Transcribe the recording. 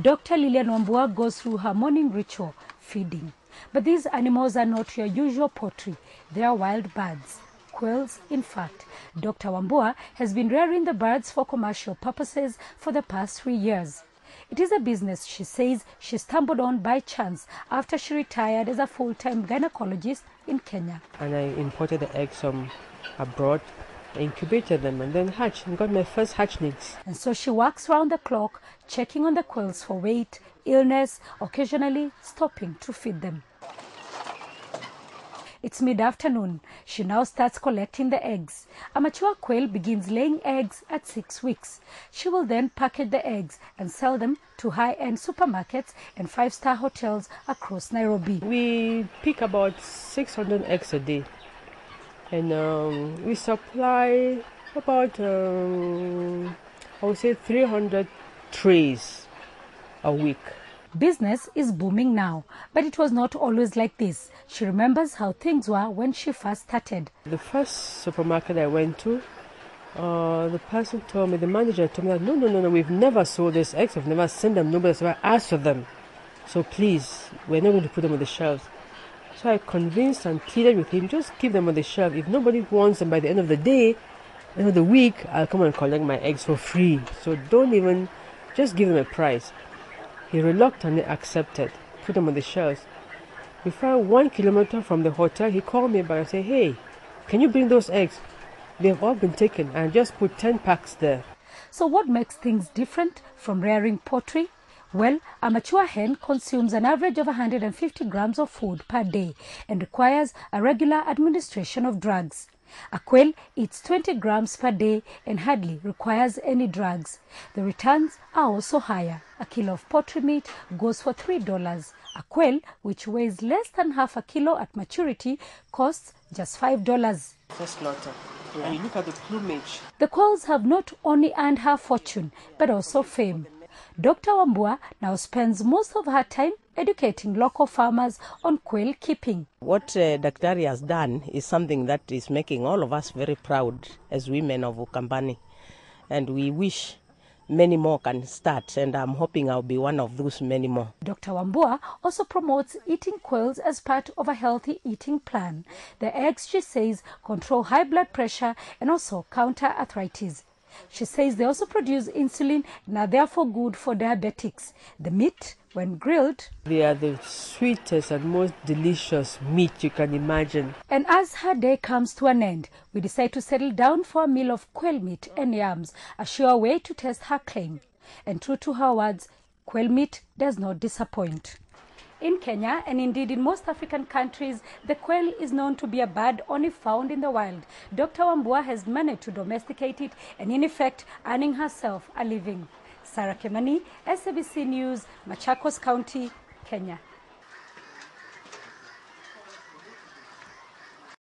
Dr. Lilian Wambua goes through her morning ritual, feeding. But these animals are not your usual poultry. They are wild birds. Quails, in fact. Dr. Wambua has been rearing the birds for commercial purposes for the past 3 years. It is a business, she says, she stumbled on by chance after she retired as a full-time gynecologist in Kenya. And I imported the eggs from abroad, incubated them, and then hatched and got my first hatchlings. And so she works round the clock, checking on the quails for weight, illness, occasionally stopping to feed them. It's mid-afternoon. She now starts collecting the eggs. A mature quail begins laying eggs at 6 weeks. She will then package the eggs and sell them to high-end supermarkets and 5-star hotels across Nairobi. We pick about 600 eggs a day. And we supply about, I would say, 300 trays a week. Business is booming now, but it was not always like this. She remembers how things were when she first started. The first supermarket I went to, the person told me, the manager told me that, no, we've never sold these eggs, we've never sent them, nobody's ever asked for them. So please, we're not going to put them on the shelves. So I convinced and pleaded with him, just keep them on the shelf. If nobody wants them by the end of the day, end of the week, I'll come and collect my eggs for free. So don't even, just give them a price. He reluctantly accepted, put them on the shelves. Before 1 kilometer from the hotel, he called me back and said, hey, can you bring those eggs? They've all been taken, and just put 10 packs there. So what makes things different from rearing poultry? Well, a mature hen consumes an average of 150 grams of food per day and requires a regular administration of drugs. A quail eats 20 grams per day and hardly requires any drugs. The returns are also higher. A kilo of poultry meat goes for $3. A quail, which weighs less than half a kilo at maturity, costs just $5. First slaughter. Yeah. And you look at the plumage. The quails have not only earned her fortune, but also fame. Dr. Wambua now spends most of her time educating local farmers on quail keeping. What Daktari has done is something that is making all of us very proud as women of Ukambani. And we wish many more can start, and I'm hoping I'll be one of those many more. Dr. Wambua also promotes eating quails as part of a healthy eating plan. The eggs, she says, control high blood pressure and also counter arthritis. She says they also produce insulin and are therefore good for diabetics. The meat, when grilled, they are the sweetest and most delicious meat you can imagine. And as her day comes to an end, we decide to settle down for a meal of quail meat and yams, a sure way to test her claim. And true to her words, quail meat does not disappoint. In Kenya, and indeed in most African countries, the quail is known to be a bird only found in the wild. Dr. Wambua has managed to domesticate it and in effect earning herself a living. Sarah Kemani, SABC News, Machakos County, Kenya.